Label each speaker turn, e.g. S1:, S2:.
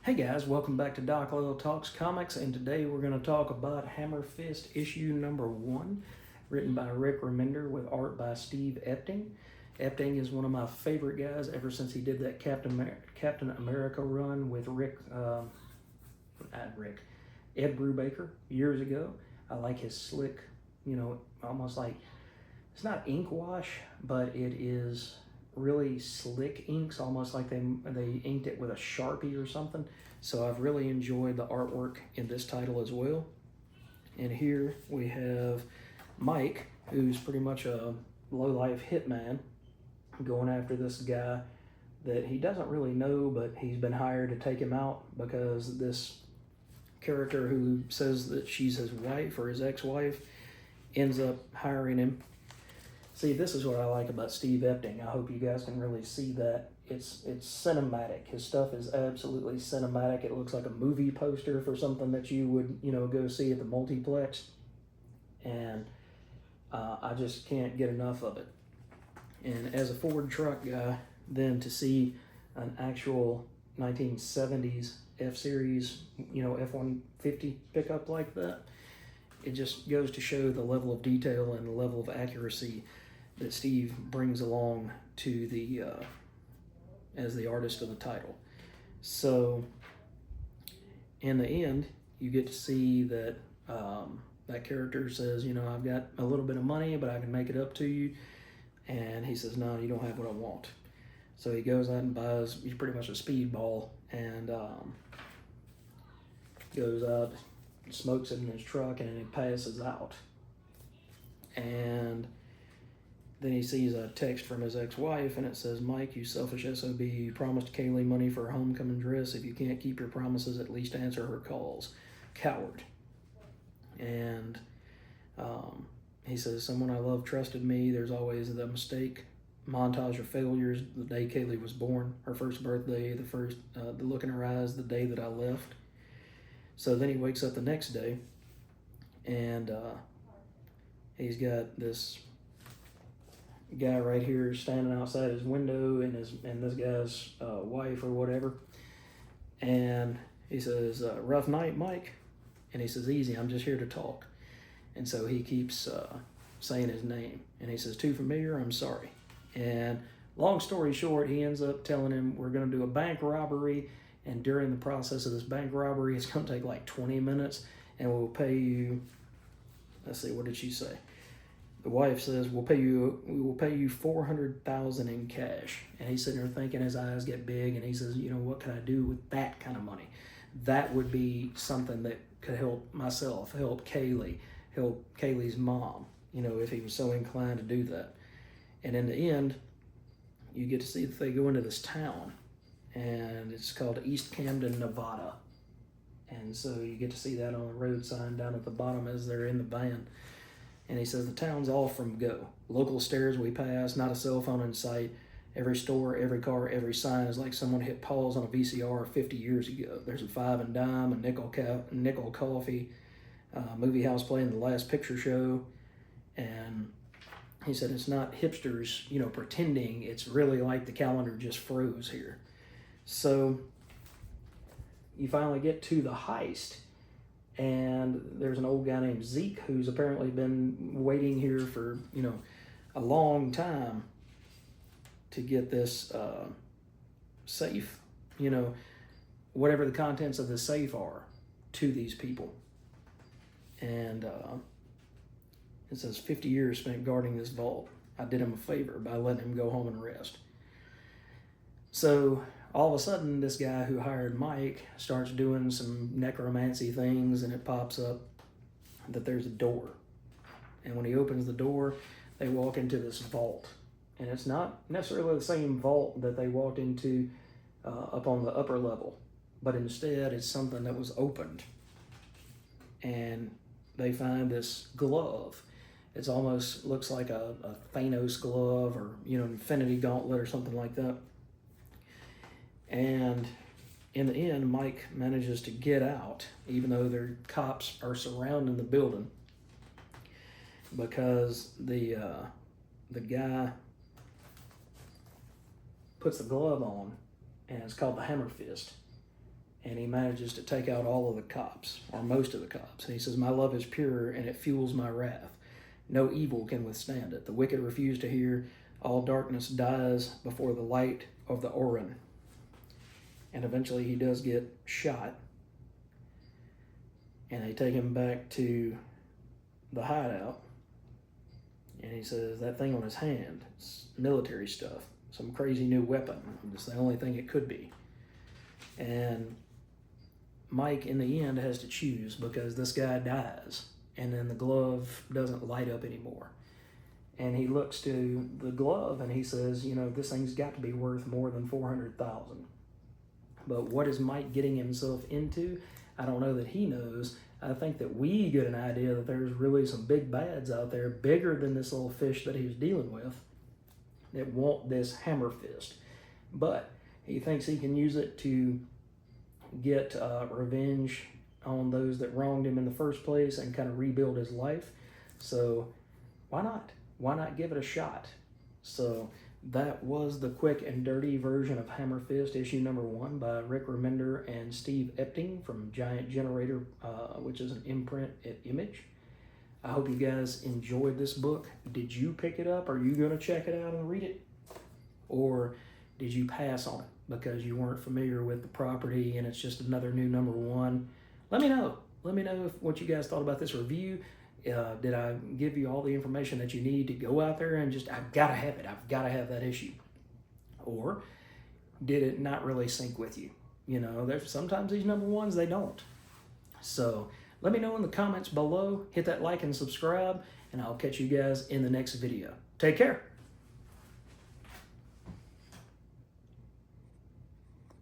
S1: Hey guys, welcome back to Doc Little Talks Comics, and today we're going to talk about Hammerfist issue number 1, written by Rick Remender with art by Steve Epting. Epting is one of my favorite guys ever since he did that Captain America run with Ed Brubaker years ago. I like his slick, almost like, it's not ink wash, but it is really slick inks, almost like they inked it with a Sharpie or something. So I've really enjoyed the artwork in this title as well. And here we have Mike, who's pretty much a low-life hitman, going after this guy that he doesn't really know, but he's been hired to take him out because this character who says that she's his wife or his ex-wife ends up hiring him. See, this is what I like about Steve Epting. I hope you guys can really see that. It's cinematic. His stuff is absolutely cinematic. It looks like a movie poster for something that you would, go see at the multiplex. And I just can't get enough of it. And as a Ford truck guy, then to see an actual 1970s F-Series, F-150 pickup like that, it just goes to show the level of detail and the level of accuracy that Steve brings along to the as the artist of the title. So in the end, you get to see that that character says, I've got a little bit of money, but I can make it up to you. And he says, no, you don't have what I want. So he goes out and buys, he's pretty much a speedball, and goes out, smokes it in his truck, and he passes out. And then he sees a text from his ex-wife, and it says, Mike, you selfish SOB, you promised Kaylee money for a homecoming dress. If you can't keep your promises, at least answer her calls. Coward. And he says, someone I love trusted me. There's always the mistake. Montage of failures. The day Kaylee was born, her first birthday, the look in her eyes, the day that I left. So then he wakes up the next day, and he's got this guy right here standing outside his window, and this guy's wife or whatever. And he says, rough night, Mike? And he says, easy, I'm just here to talk. And so he keeps saying his name. And he says, too familiar, I'm sorry. And long story short, he ends up telling him, we're going to do a bank robbery. And during the process of this bank robbery, it's going to take like 20 minutes. And we'll pay you, let's see, what did she say? The wife says, we will pay you $400,000 in cash. And he's sitting there thinking, his eyes get big, and he says, what can I do with that kind of money? That would be something that could help myself, help Kaylee, help Kaylee's mom, if he was so inclined to do that. And in the end, you get to see that they go into this town, and it's called East Camden, Nevada. And so you get to see that on the road sign down at the bottom as they're in the van. And he says, the town's all from go. Local stairs we pass, not a cell phone in sight. Every store, every car, every sign is like someone hit pause on a VCR 50 years ago. There's a 5 and dime, a nickel coffee, movie house playing the last picture show. And he said, it's not hipsters, pretending. It's really like the calendar just froze here. So you finally get to the heist. And there's an old guy named Zeke who's apparently been waiting here for, a long time to get this safe, whatever the contents of the safe are, to these people. And it says 50 years spent guarding this vault. I did him a favor by letting him go home and rest. So all of a sudden, this guy who hired Mike starts doing some necromancy things, and it pops up that there's a door. And when he opens the door, they walk into this vault. And it's not necessarily the same vault that they walked into up on the upper level, but instead it's something that was opened. And they find this glove. It almost looks like a Thanos glove, or Infinity Gauntlet or something like that. And in the end, Mike manages to get out, even though their cops are surrounding the building, because the guy puts the glove on, and it's called the Hammerfist. and he manages to take out all of the cops, or most of the cops. And he says, "My love is pure, and it fuels my wrath. No evil can withstand it. The wicked refuse to hear. All darkness dies before the light of the Orin." And eventually he does get shot. And they take him back to the hideout. And he says that thing on his hand, it's military stuff, some crazy new weapon. It's the only thing it could be. And Mike, in the end, has to choose because this guy dies. And then the glove doesn't light up anymore. And he looks to the glove and he says, you know, this thing's got to be worth more than $400,000. But what is Mike getting himself into? I don't know that he knows. I think that we get an idea that there's really some big bads out there, bigger than this little fish that he was dealing with, that want this Hammerfist. But he thinks he can use it to get revenge on those that wronged him in the first place and kind of rebuild his life. So why not? Why not give it a shot? So that was the quick and dirty version of Hammerfist, issue number 1 by Rick Remender and Steve Epting from Giant Generator, which is an imprint at Image. I hope you guys enjoyed this book. Did you pick it up? Are you going to check it out and read it? Or did you pass on it because you weren't familiar with the property and it's just another new number 1? Let me know. Let me know what you guys thought about this review. Did I give you all the information that you need to go out there and just, I've got to have it. I've got to have that issue. Or did it not really sync with you? You know, there's sometimes these number 1s, they don't. So let me know in the comments below. Hit that like and subscribe, and I'll catch you guys in the next video. Take care.